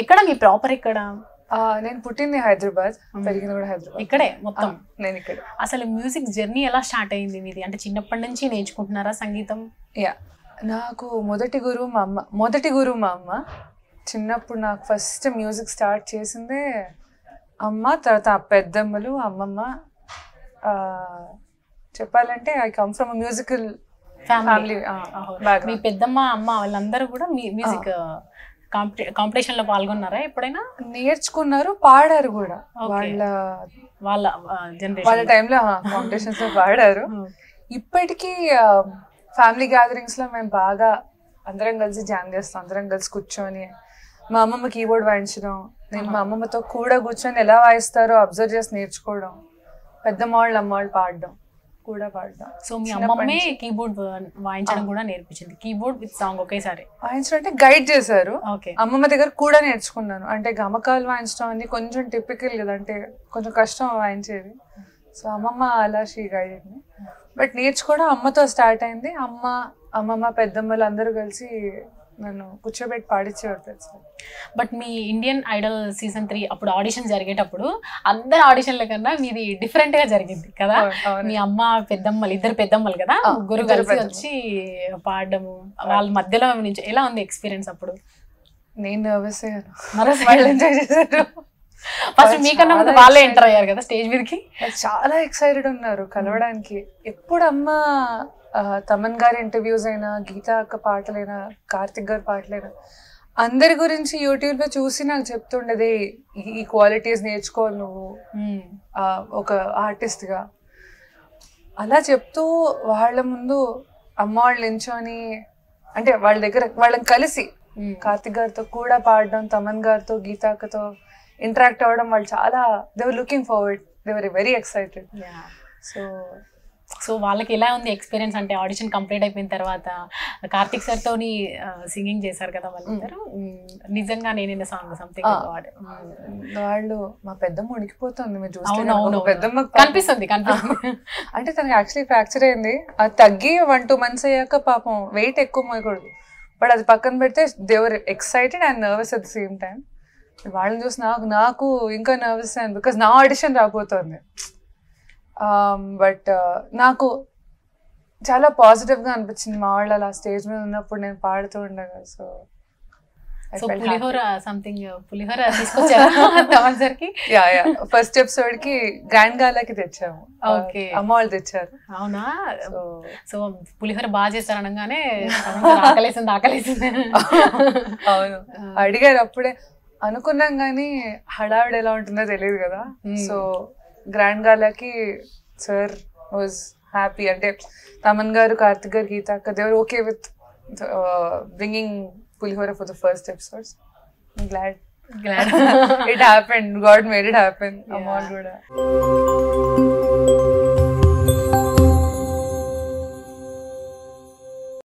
ఎక్కడ మీ ప్రాపర్ ఎక్కడ? నేను పుట్టింది హైదరాబాద్, పెరిగింది కూడా హైదరాబాద్. ఇక్కడే మొత్తం? నేను ఇక్కడ. అసలు మ్యూజిక్ జర్నీ ఎలా స్టార్ట్ అయింది మీది? అంటే చిన్నప్పటి నుంచి నేర్చుకుంటున్నారా సంగీతం? యా, నాకు మొదటి గురువు మా అమ్మ. చిన్నప్పుడు నాకు ఫస్ట్ మ్యూజిక్ స్టార్ట్ చేసిందే అమ్మ, తర్వాత పెద్దమ్మలు, అమ్మమ్మ. చెప్పాలంటే I come from musical family. మీ పెద్దమ్మ అమ్మ వాళ్ళందరూ కూడా మ్యూజిక్ కాంపిటీషన్ లో పాల్గొన్నారా ఎప్పుడైనా? నేర్చుకున్నారు, పాడారు కూడా. వాళ్ళ టైంలో కాంపిటీషన్స్ లో పాడారు. ఇప్పటికీ ఫ్యామిలీ గ్యాదరింగ్స్ లో మేము బాగా అందరం కలిసి జామ్ చేస్తాం, అందరం కలిసి కూర్చొని. మా అమ్మమ్మ కీబోర్డ్ వాయించడం, నేను మా అమ్మమ్మతో కూడా కూర్చొని ఎలా వాయిస్తారో అబ్జర్వ్ చేసి నేర్చుకోవడం, పెద్దమ్మ వాళ్ళు అమ్మ వాళ్ళు పాడడం కూడా పాడడం. సో మీ అమ్మమ్మే కీబోర్డ్ వాయించడం కూడా నేర్పించింది? కీబోర్డ్ విత్ సాంగ్ ఒకేసారి వాయించడం అంటే గైడ్ చేశారు. అమ్మమ్మ దగ్గర కూడా నేర్చుకున్నాను. అంటే గమకాలు వాయించడం అనేది కొంచెం టిపికల్ కదా, అంటే కొంచెం కష్టం వాయించేది. సో అమ్మమ్మ అలా షీ గైడెడ్ మీ. బట్ నేర్చుకోవడం అమ్మతో స్టార్ట్ అయింది. అమ్మమ్మ పెద్దమ్మలు అందరూ కలిసి నన్ను కూర్చోబెట్టి పాడించేవారు తెలుసు. But me Indian Idol season 3 అప్పుడు ఆడిషన్ జరిగేటప్పుడు అందరు ఆడిషన్ల కన్నా మీది డిఫరెంట్ గా జరిగింది కదా? మీ అమ్మ పెద్దమ్మలు, ఇద్దరు పెద్దమ్మలు కదా, ముగ్గురు కలిసి వచ్చి పాడడము, వాళ్ళ మధ్యలో నుంచి ఎలా ఉంది ఎక్స్పీరియన్స్ అప్పుడు? నేను నర్వస్ అయ్యాను, వాళ్ళు ఎంజాయ్ చేశారు. ఫస్ట్ మీకన్నా ముందు వాళ్ళే ఎంటర్ అయ్యారు కదా స్టేజ్ మీదకి. చాలా ఎక్సైటెడ్ ఉన్నారు కలవడానికి. ఎప్పుడు అమ్మ తమన్ గారి ఇంటర్వ్యూస్ అయినా, గీతా అక్క పాటలైనా, కార్తిక్ గారి పాటలైనా, అందరి గురించి యూట్యూబ్ లో చూసి నాకు చెప్తుండేది, ఈ క్వాలిటీస్ నేర్చుకోవాలి నువ్వు ఒక ఆర్టిస్ట్ గా. అలా చెప్తూ వాళ్ళ ముందు అమ్మ వాళ్ళు నించొని, అంటే వాళ్ళ దగ్గర వాళ్ళని కలిసి కార్తిక్ గారితో కూడా పాడడం, తమన్ గారితో, గీతా అక్కతో ఇంటరాక్ట్ అవ్వడం, వాళ్ళు చాలా they were looking forward, they were very excited. So వాళ్ళకి ఎలా ఉంది ఎక్స్పీరియన్స్? అంటే ఆడిషన్ కంప్లీట్ అయిపోయిన తర్వాత కార్తిక్ సార్ తోని సింగింగ్ చేశారు కదా వాళ్ళందరూ, నిజంగా నేనే సాంగ్ సంథింగ్ వాళ్ళు, మా పెద్దమ్మ ఉడికిపోతుంది మీరు చూస్తే. పెద్దమ్మ కనిపిస్తుంది అంటే తనకి యాక్చువల్లీ ఫ్రాక్చర్ అయింది, అది తగ్గి 1-2 months అయ్యాక పాపం వెయిట్ ఎక్కువ మోయకూడదు. బట్ అది పక్కన పెడితే they were excited and nervous at the same time. వాళ్ళని చూసి నాకు ఇంకా నర్వస్ అయింది, బికాస్ నా ఆడిషన్ రాబోతోంది. బట్ నాకు చాలా పాజిటివ్గా అనిపించింది మా వాళ్ళు అలా స్టేజ్ మీద ఉన్నప్పుడు నేను పాడుతూ ఉండగా. సో ఫస్ట్ ఎపిసోడ్ కి గ్రాండ్ గాలాకి తెచ్చాము, అమ్మ వాళ్ళు తెచ్చారు. అవునా? సో పులిహోర బాగా చేస్తారు అనగానే ఆకలేసింది. అవును, అడిగారు అప్పుడే. అనుకున్నాం కానీ హడావిడి ఎలా ఉంటుందో తెలియదు కదా. సో గ్రాండ్ గాలాకి సార్ వాజ్ హ్యాపీ. అంటే తమన్ గారు, కార్తిక్ గారు, గీతా అక్క, they were okay with bringing pulihora for the first episodes. Glad it happened, God made it happen. అమ్మ కూడా